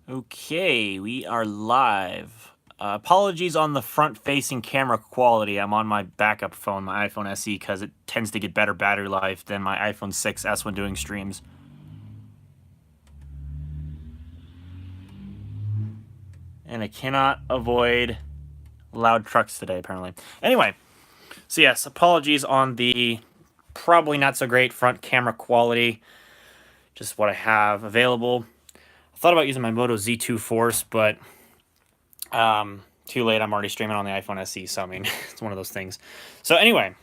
Okay, we are live. Apologies on the front-facing camera quality. I'm on my backup phone, my iPhone SE, because it tends to get better battery life than my iPhone 6s when doing streams. And I cannot avoid loud trucks today, apparently. Anyway, so yes, apologies on the probably not so great front camera quality. Just what I have available. I thought about using my Moto Z2 Force, but too late. I'm already streaming on the iPhone SE, so I mean, it's one of those things. So anyway,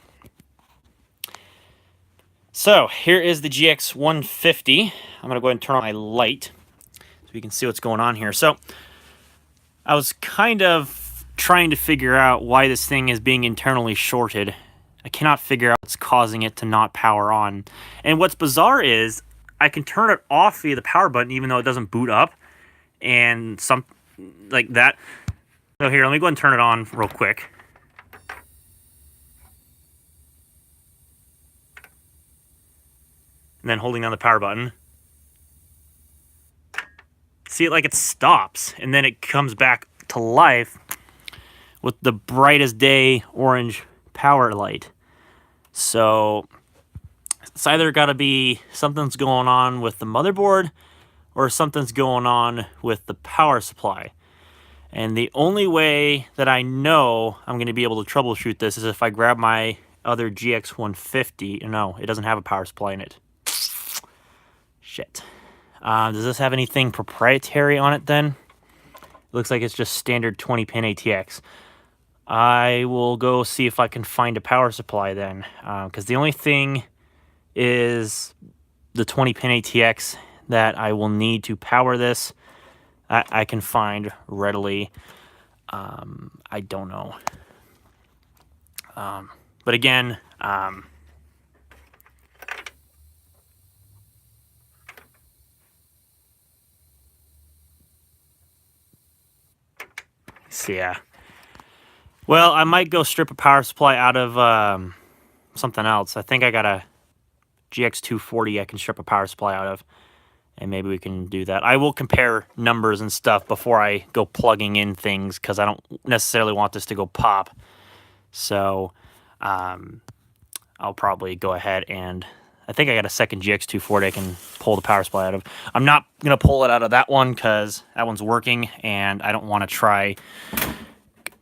so here is the GX150. I'm gonna go ahead and turn on my light so we can see what's going on here. So I was kind of trying to figure out why this thing is being internally shorted. I cannot figure out what's causing it to not power on. And what's bizarre is I can turn it off via the power button even though it doesn't boot up and some like that. So here, let me go ahead and turn it on real quick. And then holding down the power button. See it like it stops and then it comes back to life with the brightest day orange power light. So it's either got to be something's going on with the motherboard or something's going on with the power supply. And the only way that I know I'm going to be able to troubleshoot this is if I grab my other GX150. No, it doesn't have a power supply in it. Shit. Does this have anything proprietary on it then? It looks like it's just standard 20-pin ATX. I will go see if I can find a power supply then. Because the only thing is the 20-pin ATX that I will need to power this. I can find readily. I don't know. But again, so yeah. Well, I might go strip a power supply out of something else. I think I got a GX240 I can strip a power supply out of. And maybe we can do that. I will compare numbers and stuff before I go plugging in things because I don't necessarily want this to go pop. So I'll probably go ahead and I think I got a second GX240 I can pull the power supply out of. I'm not going to pull it out of that one because that one's working and I don't want to try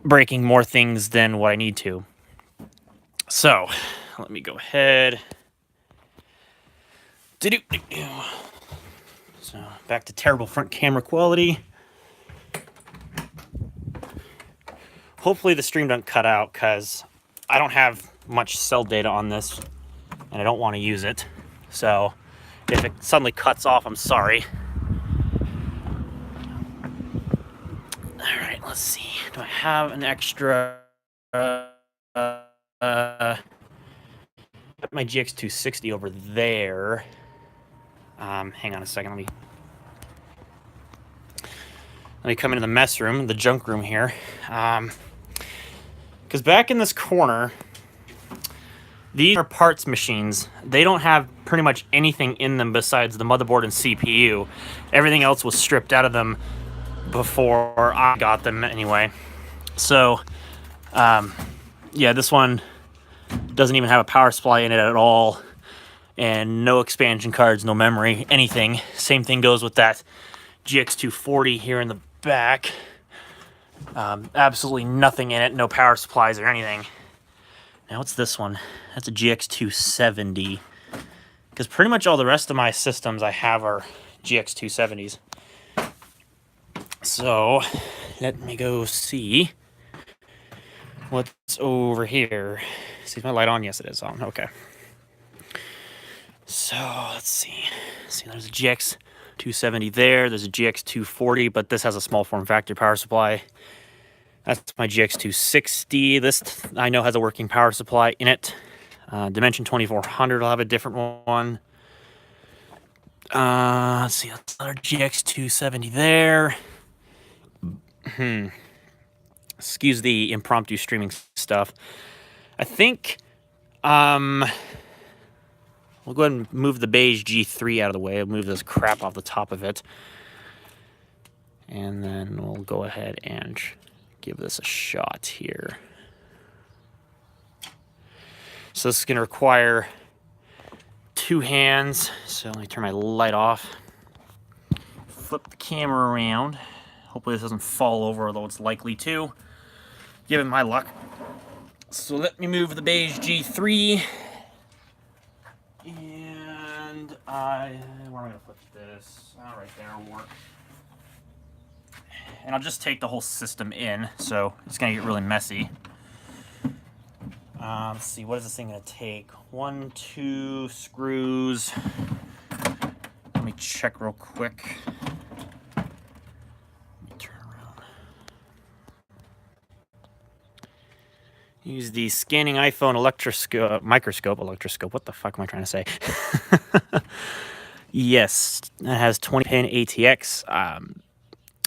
breaking more things than what I need to. So let me go ahead. So back to terrible front camera quality. Hopefully the stream doesn't cut out because I don't have much cell data on this and I don't want to use it. So if it suddenly cuts off, I'm sorry. All right, let's see. Do I have an extra? Got my GX260 over there. Hang on a second. Let me come into the mess room, the junk room here. Because back in this corner, these are parts machines. They don't have pretty much anything in them besides the motherboard and CPU. Everything else was stripped out of them before I got them anyway. So, yeah, this one doesn't even have a power supply in it at all. And no expansion cards, no memory, anything. Same thing goes with that GX240 here in the back. Absolutely nothing in it, no power supplies or anything. Now what's this one? That's a GX270. Because pretty much all the rest of my systems I have are GX270s. So let me go see what's over here. See, is my light on? Yes, it is on. Okay. So let's see. There's a GX270 there. There's a GX240, but this has a small form factor power supply. That's my GX260. This I know has a working power supply in it. Dimension 2400 will have a different one. Let's see. That's another GX270 there. Excuse the impromptu streaming stuff. I think we'll go ahead and move the beige G3 out of the way. I'll move this crap off the top of it. And then we'll go ahead and give this a shot here. So this is going to require 2 hands. So let me turn my light off. Flip the camera around. Hopefully this doesn't fall over, although it's likely to, given my luck. So let me move the beige G3. And where am I going to put this? Oh, right there will work. And I'll just take the whole system in, so it's going to get really messy. Let's see, what is this thing going to take? 1, 2 screws. Let me check real quick. Let me turn around. Use the scanning iPhone microscope, what the fuck am I trying to say? Yes, it has 20-pin ATX.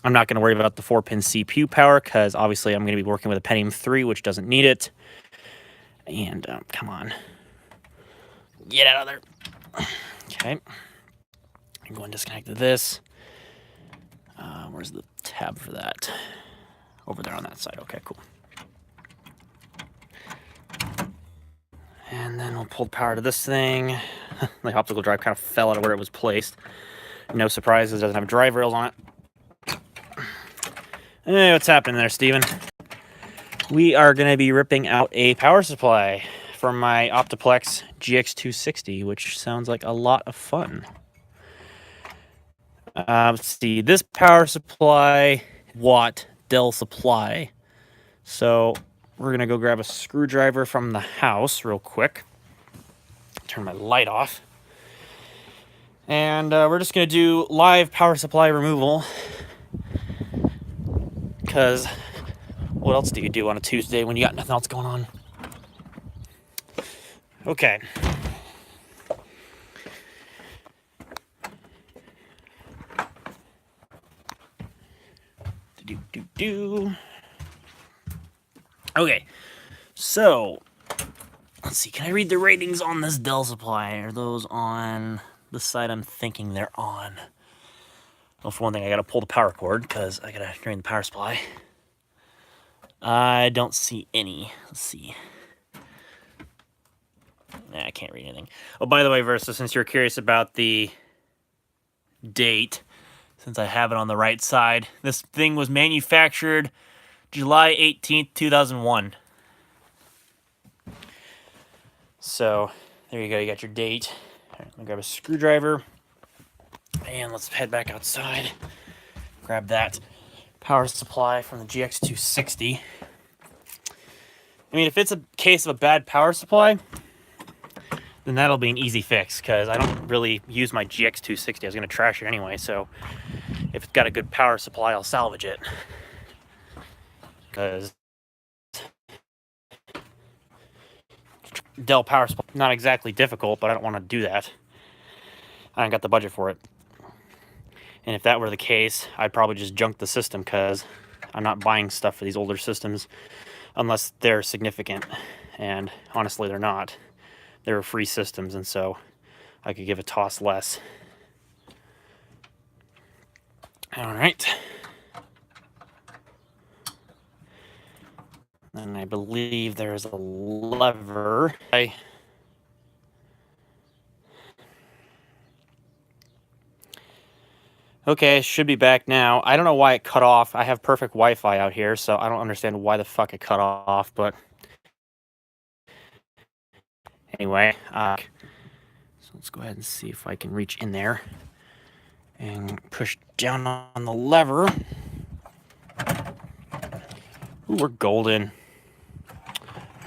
I'm not going to worry about the 4-pin CPU power because obviously I'm going to be working with a Pentium 3, which doesn't need it. And come on, get out of there. Okay, I'm going to disconnect this. Where's the tab for that? Over there on that side. Okay, cool. And then we'll pull the power to this thing. The optical drive kind of fell out of where it was placed. No surprises, it doesn't have drive rails on it. Hey, what's happening there, Steven? We are going to be ripping out a power supply from my OptiPlex GX150, which sounds like a lot of fun. Let's see, this power supply, watt Dell supply. So we're going to go grab a screwdriver from the house real quick. Turn my light off. And we're just going to do live power supply removal. Because what else do you do on a Tuesday when you got nothing else going on? Okay. Okay. So, let's see. Can I read the ratings on this Dell supply? Are those on the side I'm thinking they're on? Well, for one thing, I gotta pull the power cord because I gotta drain the power supply. I don't see any. Let's see. Nah, I can't read anything. Oh, by the way, Versa, since you're curious about the date, since I have it on the right side, this thing was manufactured July 18th, 2001. So, there you go. You got your date. All right, let me grab a screwdriver. And let's head back outside. Grab that power supply from the GX150. I mean, if it's a case of a bad power supply, then that'll be an easy fix, because I don't really use my GX150. I was going to trash it anyway, so if it's got a good power supply, I'll salvage it. Because Dell power supply, not exactly difficult, but I don't want to do that. I ain't got the budget for it. And if that were the case, I'd probably just junk the system, because I'm not buying stuff for these older systems unless they're significant. And honestly, they're not. They're free systems, and so I could give a toss less. All right. And I believe there's a lever. Okay, should be back now. I don't know why it cut off. I have perfect Wi-Fi out here, so I don't understand why the fuck it cut off, but anyway, so let's go ahead and see if I can reach in there and push down on the lever. Ooh, we're golden.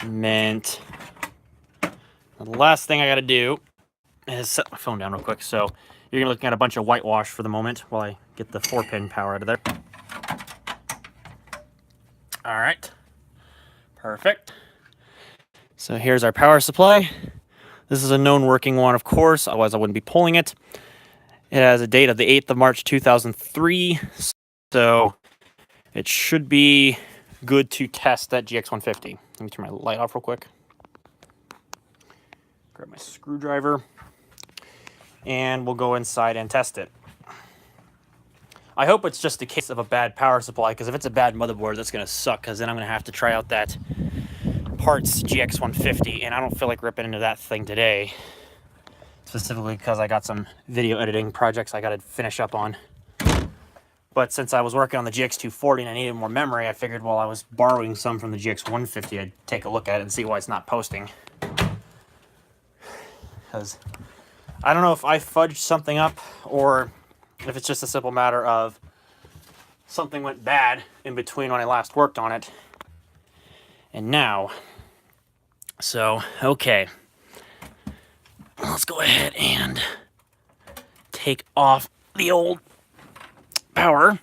Mint. Now, the last thing I gotta do is set my phone down real quick, so you're gonna be looking at a bunch of whitewash for the moment while I get the 4-pin power out of there. All right, perfect. So here's our power supply. This is a known working one, of course, otherwise I wouldn't be pulling it. It has a date of the 8th of March, 2003, so it should be good to test that GX150. Let me turn my light off real quick. Grab my screwdriver, and we'll go inside and test it. I hope it's just a case of a bad power supply, because if it's a bad motherboard, that's going to suck, because then I'm going to have to try out that parts GX150, and I don't feel like ripping into that thing today, specifically because I got some video editing projects I got to finish up on. But since I was working on the GX240 and I needed more memory, I figured while I was borrowing some from the GX150, I'd take a look at it and see why it's not posting. Because I don't know if I fudged something up, or if it's just a simple matter of something went bad in between when I last worked on it and now. So, okay. Let's go ahead and take off the old power,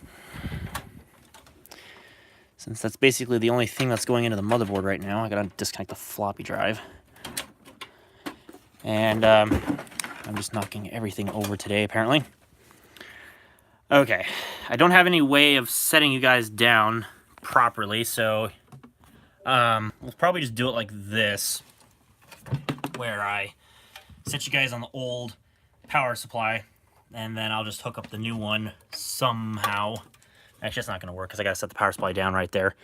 since that's basically the only thing that's going into the motherboard right now. I gotta disconnect the floppy drive. And I'm just knocking everything over today, apparently. Okay, I don't have any way of setting you guys down properly, so we'll probably just do it like this, where I set you guys on the old power supply, and then I'll just hook up the new one somehow. Actually, that's not going to work, because I got to set the power supply down right there.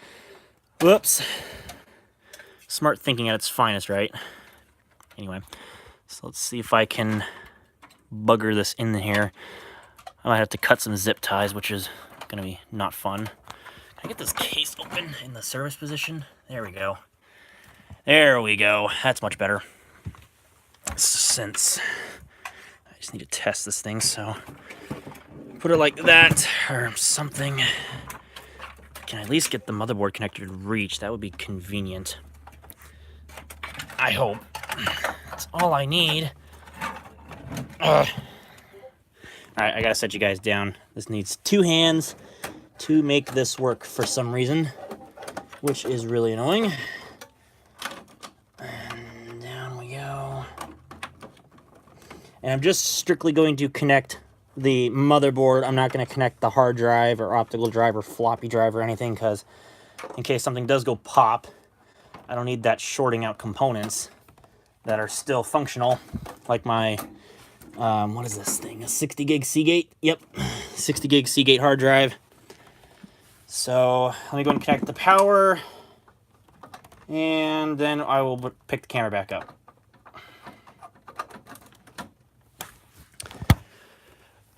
Whoops. Smart thinking at its finest, right? Anyway, so let's see if I can bugger this in here. I might have to cut some zip ties, which is going to be not fun. Can I get this case open in the service position? There we go. There we go. That's much better. Since I just need to test this thing, so put it like that or something. Can I at least get the motherboard connector to reach? That would be convenient. I hope. That's all I need. Alright, I gotta set you guys down. This needs 2 hands to make this work for some reason, which is really annoying. And down we go. And I'm just strictly going to connect the motherboard. I'm not going to connect the hard drive or optical drive or floppy drive or anything, because in case something does go pop, I don't need that shorting out components that are still functional, like my, what is this thing, a 60 gig Seagate? Yep, 60 gig Seagate hard drive. So let me go and connect the power, and then I will pick the camera back up.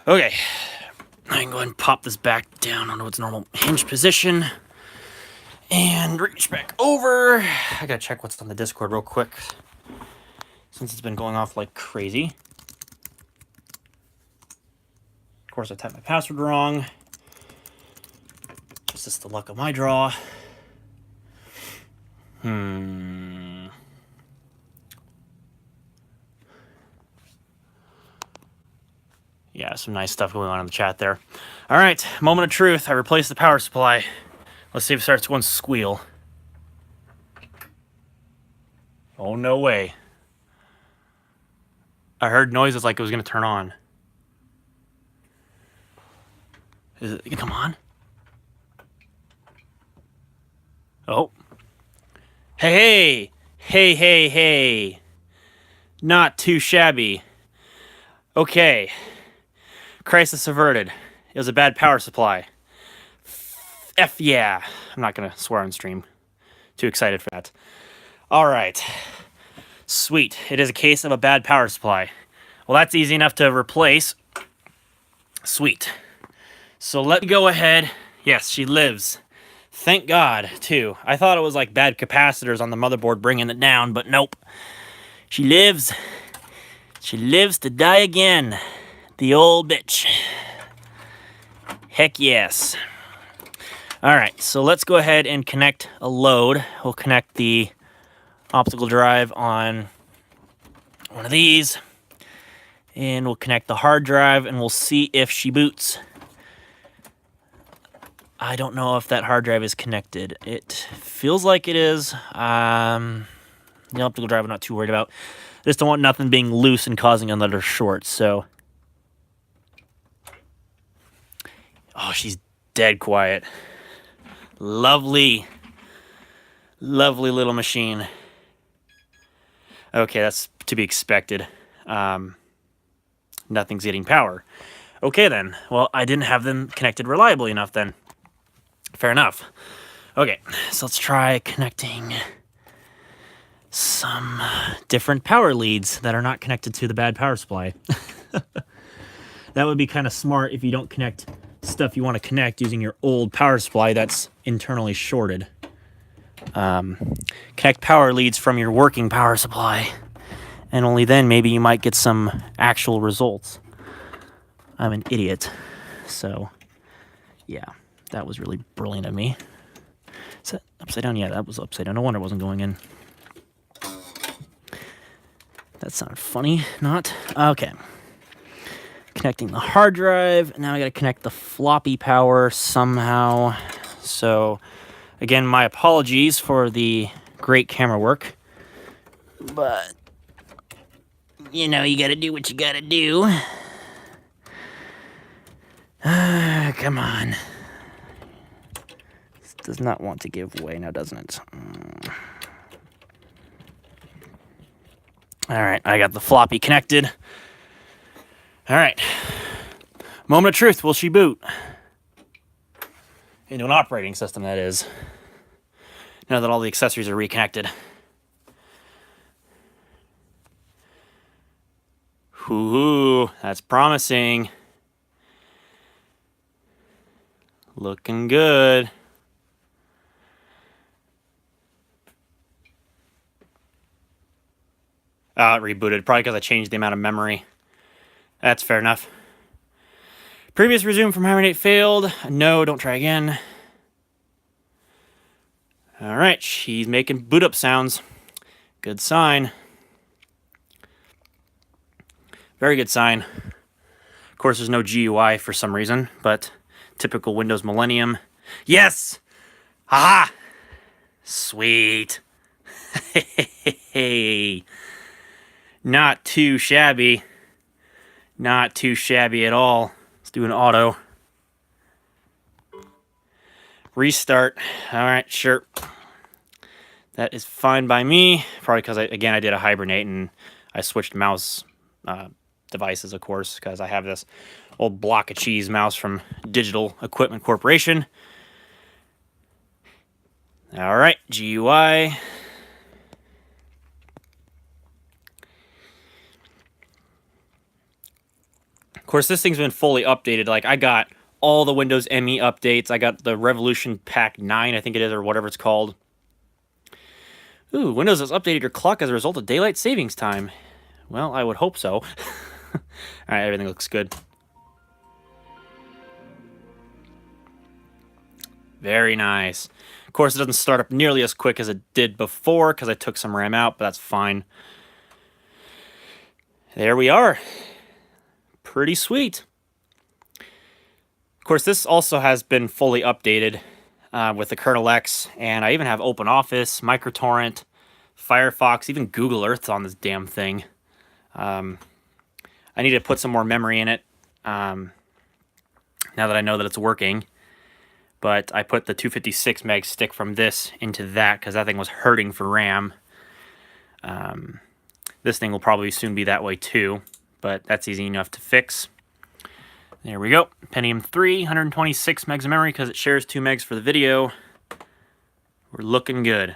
Okay, I can go ahead and pop this back down onto its normal hinge position and reach back over. I gotta check what's on the Discord real quick, since it's been going off like crazy. Of course, I typed my password wrong. Is this the luck of my draw? Yeah, some nice stuff going on in the chat there. All right, moment of truth. I replaced the power supply. Let's see if it starts going squeal. Oh, no way. I heard noises like it was going to turn on. Is it? Come on. Oh. Hey, hey, hey, hey. Not too shabby. Okay. Crisis averted. It was a bad power supply. F yeah. I'm not going to swear on stream. Too excited for that. All right. Sweet. It is a case of a bad power supply. Well, that's easy enough to replace. Sweet. So let me go ahead. Yes, she lives. Thank God, too. I thought it was like bad capacitors on the motherboard bringing it down, but nope. She lives. She lives to die again. The old bitch. Heck yes. All right, so let's go ahead and connect a load. We'll connect the optical drive on one of these, and we'll connect the hard drive, and we'll see if she boots. I don't know if that hard drive is connected. It feels like it is. The optical drive I'm not too worried about. I just don't want nothing being loose and causing another short, so. Oh, she's dead quiet. Lovely. Lovely little machine. Okay, that's to be expected. Nothing's getting power. Okay then, well, I didn't have them connected reliably enough then. Fair enough. Okay, so let's try connecting some different power leads that are not connected to the bad power supply. That would be kind of smart if you don't connect stuff you want to connect using your old power supply that's internally shorted. Connect power leads from your working power supply, and only then maybe you might get some actual results. I'm an idiot, so yeah, that was really brilliant of me. Is that upside down? Yeah, that was upside down. No wonder it wasn't going in. That sounded funny, not? Okay. Connecting the hard drive. Now I gotta connect the floppy power somehow. So, again, my apologies for the great camera work. But, you know, you gotta do what you gotta do. Come on. This does not want to give way now, doesn't it? Alright, I got the floppy connected. Alright. Moment of truth, will she boot? Into an operating system, that is. Now that all the accessories are reconnected. Ooh, that's promising. Looking good. It rebooted, probably because I changed the amount of memory. That's fair enough. Previous resume from Hibernate failed. No, don't try again. Alright, she's making boot up sounds. Good sign. Very good sign. Of course, there's no GUI for some reason, but typical Windows Millennium. Yes! Haha! Sweet. Hey. Not too shabby. Not too shabby at all. Let's do an auto. Restart. Alright, sure. That is fine by me. Probably because, I did a Hibernate and I switched mouse devices, of course, because I have this old block of cheese mouse from Digital Equipment Corporation. Alright, GUI. Of course, this thing's been fully updated. Like, I got all the Windows ME updates. I got the Revolution Pack 9, I think it is, or whatever it's called. Ooh, Windows has updated your clock as a result of daylight savings time. Well, I would hope so. Alright, everything looks good. Very nice. Of course, it doesn't start up nearly as quick as it did before because I took some RAM out, but that's fine. There we are. Pretty sweet. Of course, this also has been fully updated with the kernel X, and I even have OpenOffice, MicroTorrent, Firefox, even Google Earth's on this damn thing. I need to put some more memory in it now that I know that it's working. But I put the 256 meg stick from this into that because that thing was hurting for RAM. This thing will probably soon be that way too, but that's easy enough to fix. There we go. Pentium 3, 126 megs of memory because it shares 2 megs for the video. We're looking good.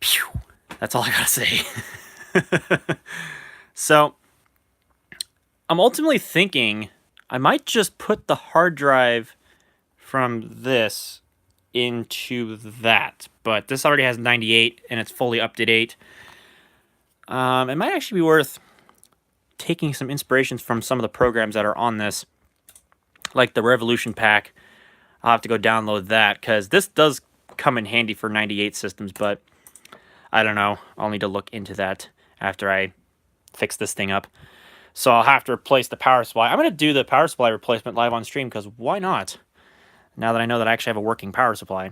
Phew. That's all I gotta say. So, I'm ultimately thinking I might just put the hard drive from this into that, but this already has 98 and it's fully up to date. It might actually be worth taking some inspirations from some of the programs that are on this, like the Revolution Pack. I'll have to go download that because this does come in handy for 98 systems, but I don't know. I'll need to look into that after I fix this thing up. So I'll have to replace the power supply. I'm going to do the power supply replacement live on stream because why not? Now that I know that I actually have a working power supply.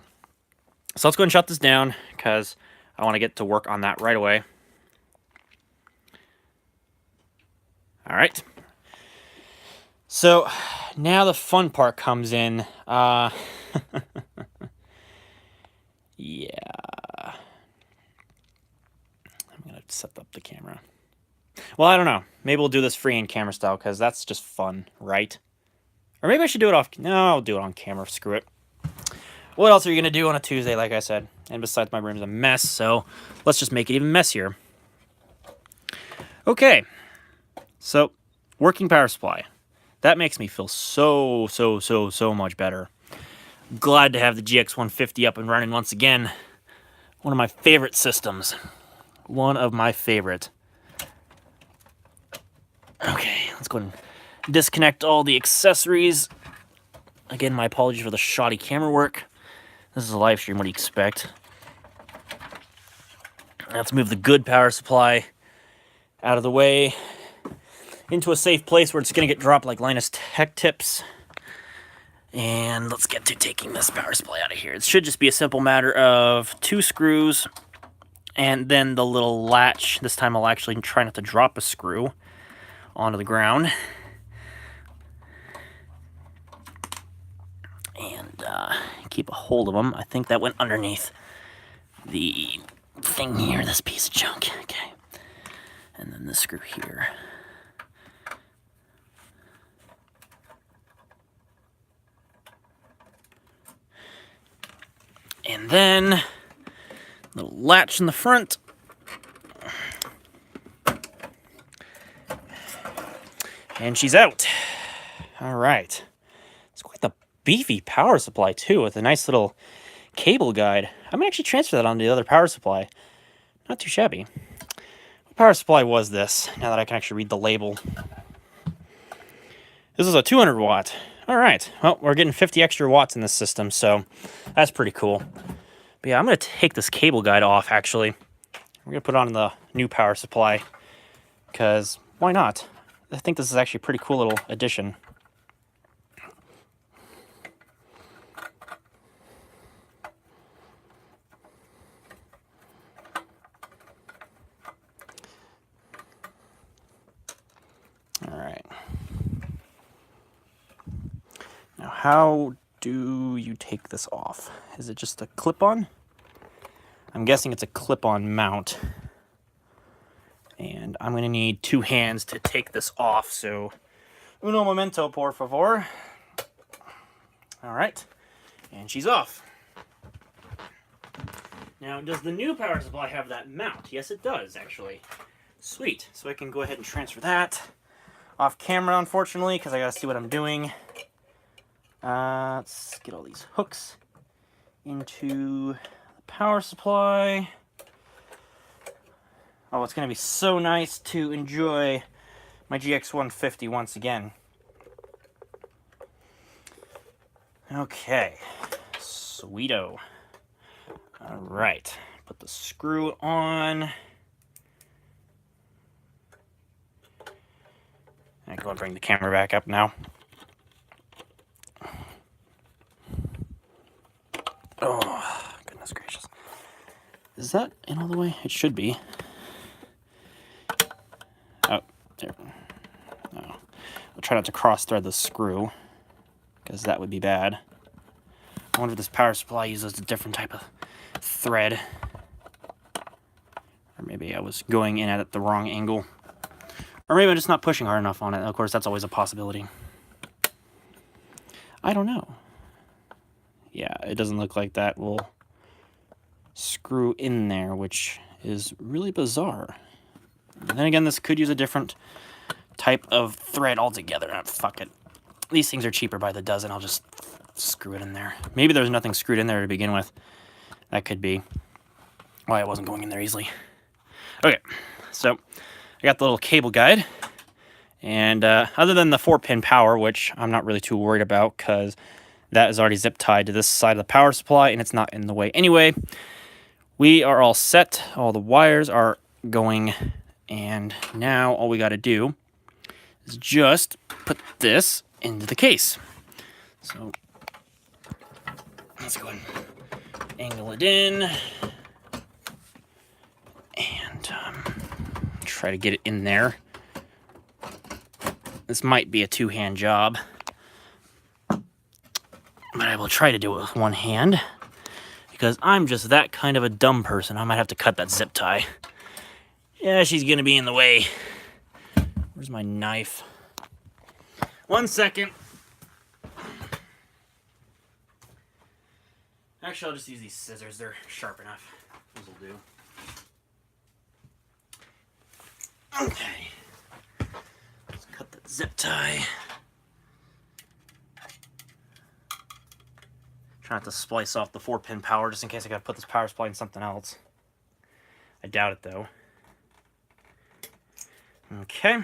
So let's go and shut this down because I want to get to work on that right away. All right. So now the fun part comes in. Yeah. I'm going to set up the camera. Well, I don't know. Maybe we'll do this freehand camera style, because that's just fun, right? Or maybe I should do it off... No, I'll do it on camera. Screw it. What else are you going to do on a Tuesday, like I said? And besides, my room's a mess, so let's just make it even messier. Okay. So, working power supply. That makes me feel so much better. Glad to have the GX150 up and running once again. One of my favorite systems. One of my favorite. Okay, let's go ahead and disconnect all the accessories. Again, my apologies for the shoddy camera work. This is a live stream, what do you expect? Let's move the good power supply out of the way into a safe place where it's going to get dropped like Linus Tech Tips. And let's get to taking this power supply out of here. It should just be a simple matter of 2 screws and then the little latch. This time I'll actually try not to drop a screw onto the ground. And keep a hold of them. I think that went underneath the thing here, this piece of junk. Okay. And then this screw here. And then little latch in the front. And she's out. All right. It's quite the beefy power supply too, with a nice little cable guide. I'm gonna actually transfer that onto the other power supply. Not too shabby. What power supply was this? Now that I can actually read the label. This is a 200 watt. All right, well, we're getting 50 extra watts in this system, so that's pretty cool. But yeah, I'm gonna take this cable guide off, actually. We're gonna put it on the new power supply, because why not? I think this is actually a pretty cool little addition. All right. Now, how do you take this off? Is it just a clip-on? I'm guessing it's a clip-on mount. And I'm going to need 2 hands to take this off, so uno momento, por favor. All right, and she's off. Now, does the new power supply have that mount? Yes, it does, actually. Sweet, so I can go ahead and transfer that off camera, unfortunately, because I got to see what I'm doing. Let's get all these hooks into the power supply. Oh, it's going to be so nice to enjoy my GX150 once again. Okay, sweeto. All right, put the screw on. I go and bring the camera back up now. Oh, goodness gracious. Is that in all the way? It should be. Oh, there. No. I'll try not to cross-thread the screw, because that would be bad. I wonder if this power supply uses a different type of thread. Or maybe I was going in at it the wrong angle. Or maybe I'm just not pushing hard enough on it. Of course, that's always a possibility. I don't know. Yeah, it doesn't look like that will screw in there, which is really bizarre. And then again, this could use a different type of thread altogether. Oh, fuck it. These things are cheaper by the dozen. I'll just screw it in there. Maybe there's nothing screwed in there to begin with. That could be why it wasn't going in there easily. Okay, so I got the little cable guide. And other than the 4-pin power, which I'm not really too worried about because that is already zip tied to this side of the power supply and it's not in the way anyway, we are all set. All the wires are going. And now all we got to do is just put this into the case. So let's go ahead and angle it in and try to get it in there. This might be a 2-hand job, but I will try to do it with 1 hand because I'm just that kind of a dumb person. I might have to cut that zip tie. Yeah, she's gonna be in the way. Where's my knife? 1 second. Actually, I'll just use these scissors. They're sharp enough. Those will do. Okay. Let's cut that zip tie. Try not to splice off the 4-pin power just in case I gotta put this power supply in something else. I doubt it though. Okay.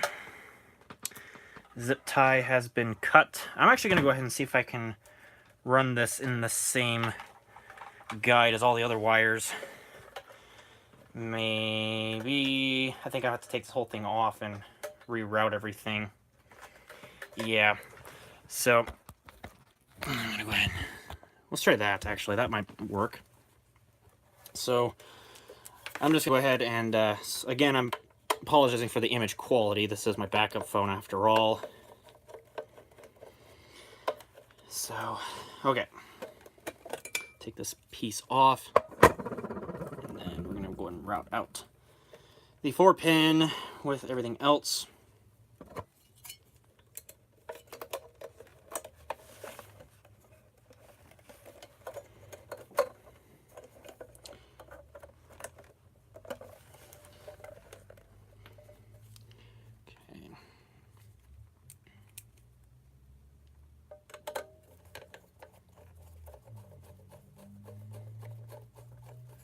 Zip tie has been cut. I'm actually gonna go ahead and see if I can run this in the same guide as all the other wires. Maybe, I think I have to take this whole thing off and reroute everything. Yeah, so I'm gonna go ahead. Let's try that, actually. That might work. So I'm just gonna go ahead and, again, I'm apologizing for the image quality. This is my backup phone after all. So, okay. Take this piece off. And then we're gonna go ahead and route out the 4-pin with everything else.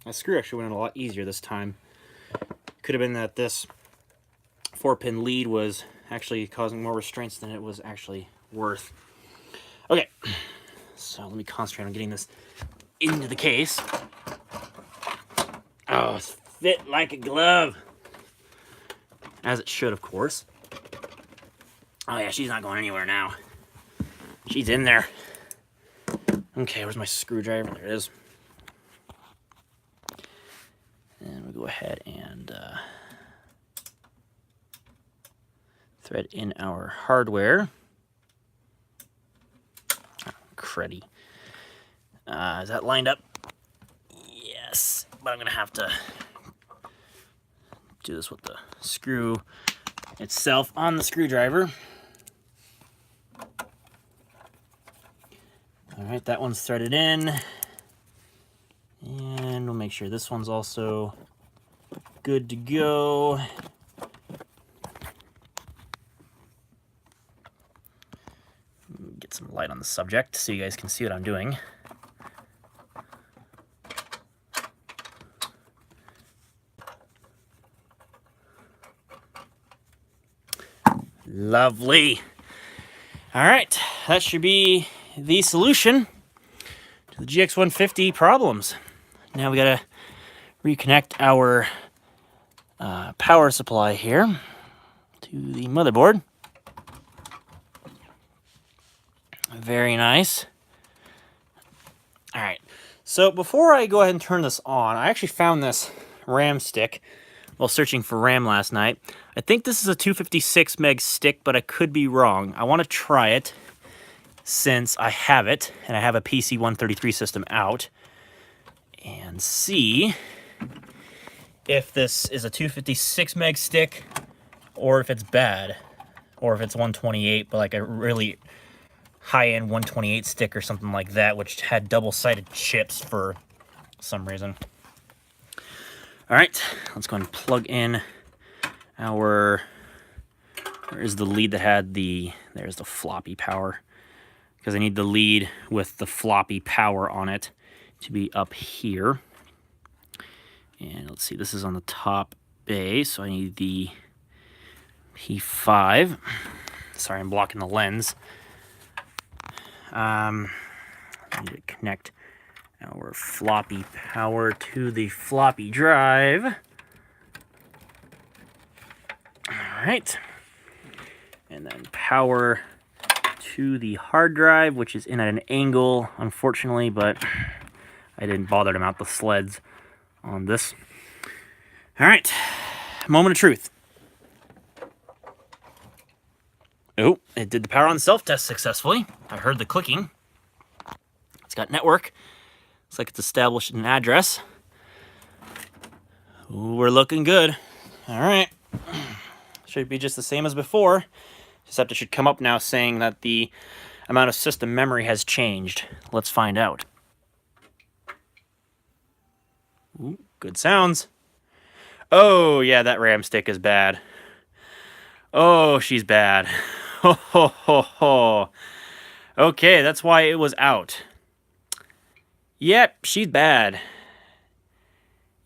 My screw actually went in a lot easier this time. Could have been that this 4-pin lead was actually causing more restraints than it was actually worth. Okay, so let me concentrate on getting this into the case. Oh, it's fit like a glove. As it should, of course. Oh yeah, she's not going anywhere now. She's in there. Okay, where's my screwdriver? There it is. And we go ahead and thread in our hardware. Oh, cruddy. Is that lined up? Yes, but I'm gonna have to do this with the screw itself on the screwdriver. All right, that one's threaded in. And we'll make sure this one's also good to go. Get some light on the subject so you guys can see what I'm doing. Lovely. All right, that should be the solution to the GX150 problems. Now we gotta reconnect our power supply here to the motherboard. Very nice. All right, so before I go ahead and turn this on, I actually found this RAM stick while searching for RAM last night. I think this is a 256 meg stick, but I could be wrong. I want to try it since I have it, and I have a PC-133 system out, and see if this is a 256 meg stick or if it's bad, or if it's 128, but like a really high-end 128 stick or something like that, which had double-sided chips for some reason. All right, let's go ahead and plug in our, where is the lead that had the, there's the floppy power, because I need the lead with the floppy power on it to be up here. And let's see, this is on the top bay, so I need the P5. Sorry, I'm blocking the lens. I need to connect our floppy power to the floppy drive. All right. And then power to the hard drive, which is in at an angle, unfortunately, but I didn't bother to mount the sleds on this. All right, moment of truth. Oh, it did the power on self-test successfully. I heard the clicking. It's got network. Looks like it's established an address. Ooh, we're looking good. All right. Should be just the same as before, except it should come up now saying that the amount of system memory has changed. Let's find out. Ooh, good sounds. Oh, yeah, that RAM stick is bad. Oh, she's bad. Ho, ho, ho, ho. Okay, that's why it was out. Yep, she's bad.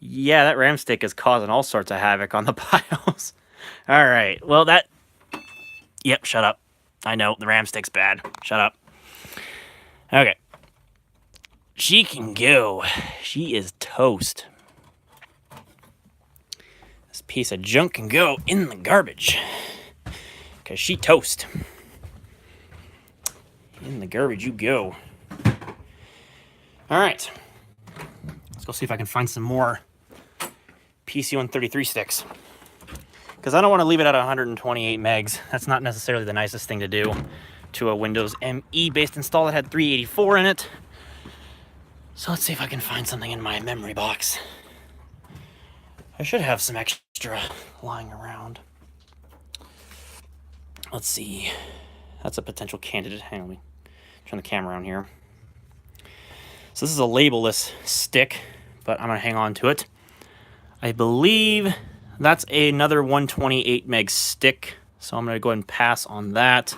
Yeah, that RAM stick is causing all sorts of havoc on the BIOS. All right, well, that... Yep, shut up. I know, the RAM stick's bad. Shut up. Okay. She can go. She is toast. This piece of junk can go in the garbage. Because she toast. In the garbage you go. All right. Let's go see if I can find some more PC-133 sticks. Because I don't want to leave it at 128 megs. That's not necessarily the nicest thing to do to a Windows ME-based install that had 384 in it. So let's see if I can find something in my memory box. I should have some extra lying around. Let's see. That's a potential candidate. Hang on, let me turn the camera on here. So this is a labelless stick, but I'm going to hang on to it. I believe that's another 128 meg stick, so I'm going to go ahead and pass on that.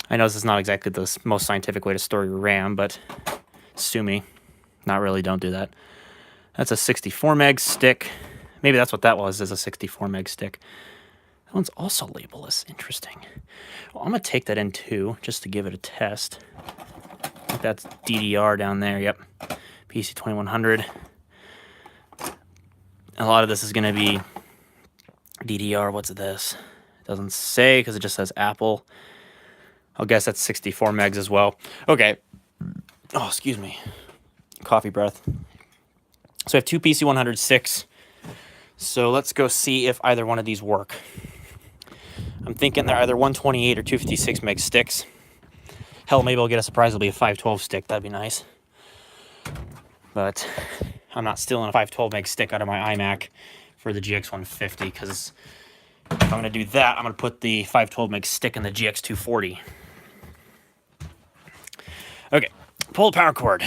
I know this is not exactly the most scientific way to store your RAM, but sue me. Not really, don't do that. That's a 64 meg stick. Maybe that's what that was, is a 64 meg stick. That one's also labelless. Interesting. Well, I'm going to take that in too, just to give it a test. I think that's DDR down there. Yep. PC2100. A lot of this is going to be DDR. What's this? It doesn't say because it just says Apple. I'll guess that's 64 megs as well. Okay. Oh, excuse me. Coffee breath. So I have two PC106. So let's go see if either one of these work. I'm thinking they're either 128 or 256 meg sticks. Hell, maybe I'll get a surprise. It'll be a 512 stick. That'd be nice. But I'm not stealing a 512 meg stick out of my iMac for the GX150, because if I'm going to do that, I'm going to put the 512 meg stick in the GX240. Okay, pull the power cord.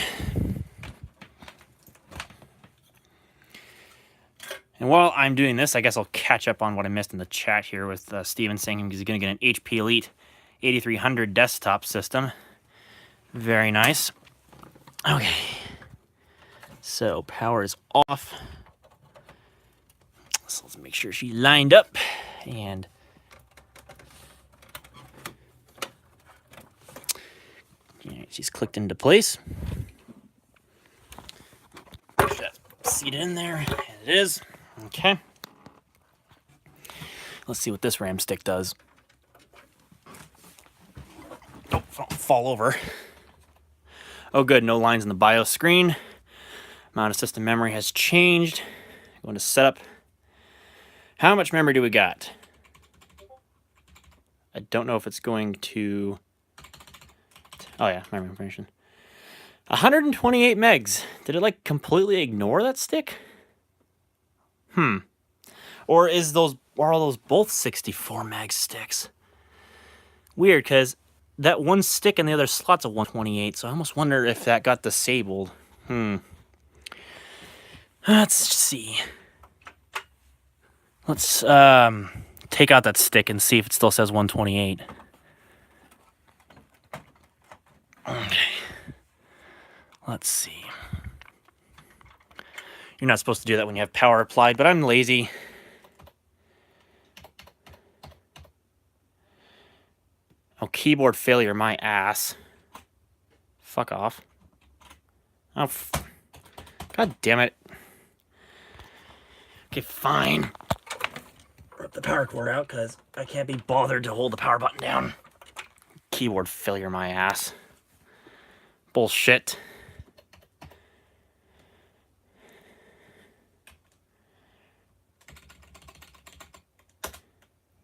And while I'm doing this, I guess I'll catch up on what I missed in the chat here with Steven saying he's going to get an HP Elite 8300 desktop system. Very nice. Okay. So power is off. So let's make sure she lined up. And yeah, she's clicked into place. Push that seat in there. And it is. Okay. Let's see what this RAM stick does. Oh, don't fall over. Oh, good. No lines in the BIOS screen. Amount of system memory has changed. Going to setup. How much memory do we got? I don't know if it's going to... Oh, yeah. Memory information. 128 megs. Did it, like, completely ignore that stick? Or are all those both 64 meg sticks? Weird, because that one stick in the other slot's a 128, so I almost wonder if that got disabled. Let's see. Let's take out that stick and see if it still says 128. Okay. Let's see. You're not supposed to do that when you have power applied, but I'm lazy. Oh, keyboard failure, my ass. Fuck off. Oh, God damn it. Okay, fine. Rip the power cord out, because I can't be bothered to hold the power button down. Keyboard failure, my ass. Bullshit.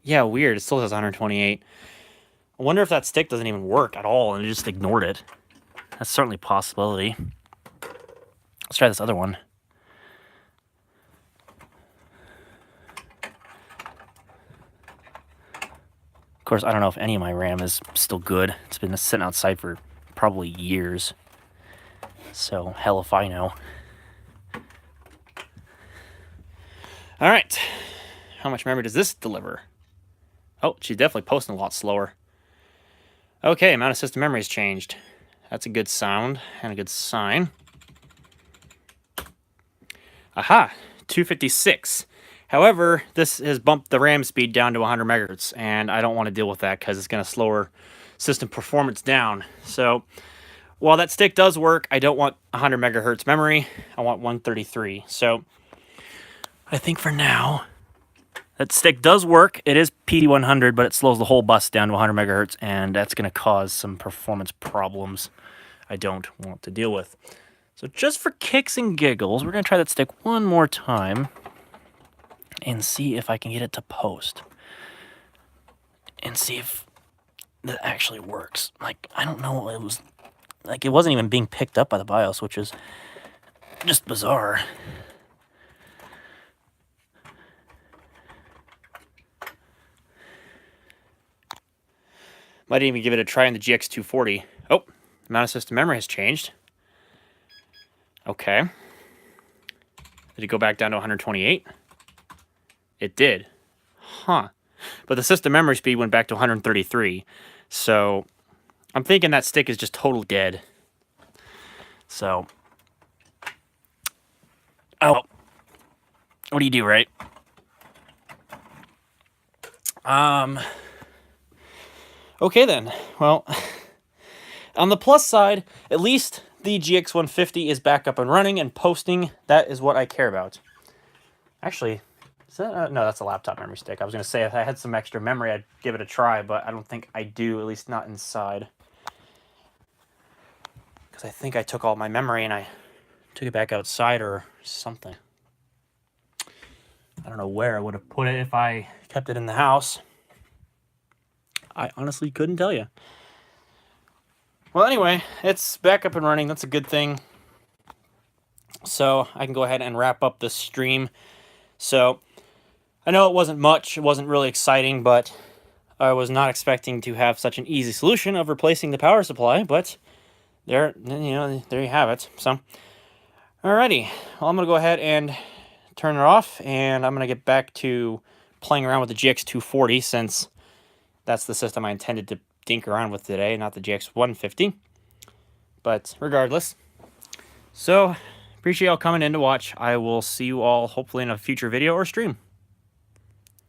Yeah, weird. It still says 128. I wonder if that stick doesn't even work at all and it just ignored it. That's certainly a possibility. Let's try this other one. course, I don't know if any of my RAM is still good. It's been sitting outside for probably years. So, hell if I know. All right. How much memory does this deliver? Oh, she's definitely posting a lot slower. Okay, amount of system memory has changed. That's a good sound and a good sign. Aha, 256. However, this has bumped the RAM speed down to 100 megahertz, and I don't want to deal with that because it's going to slow our system performance down. So, while that stick does work, I don't want 100 megahertz memory. I want 133. So, I think for now, that stick does work. It is PD100, but it slows the whole bus down to 100 megahertz, and that's going to cause some performance problems I don't want to deal with. So just for kicks and giggles, we're going to try that stick one more time and see if I can get it to post. And see if that actually works. Like, I don't know, it was like it wasn't even being picked up by the BIOS, which is just bizarre. Might even give it a try on the GX240. Oh, amount of system memory has changed. Okay. Did it go back down to 128? It did. Huh. But the system memory speed went back to 133. So, I'm thinking that stick is just total dead. So. Oh. What do you do, right? Okay then. Well, on the plus side, at least the GX150 is back up and running and posting. That is what I care about. Actually, is that, no, that's a laptop memory stick. I was going to say if I had some extra memory, I'd give it a try, but I don't think I do, at least not inside. Because I think I took all my memory and I took it back outside or something. I don't know where I would have put it if I kept it in the house. I honestly couldn't tell you. Well, anyway, it's back up and running. That's a good thing. So I can go ahead and wrap up this stream. So I know it wasn't much. It wasn't really exciting, but I was not expecting to have such an easy solution of replacing the power supply. But there you have it. So, alrighty. Well, I'm gonna go ahead and turn it off, and I'm gonna get back to playing around with the GX240 since that's the system I intended to dink around with today, not the GX150. But regardless, so appreciate y'all coming in to watch. I will see you all hopefully in a future video or stream.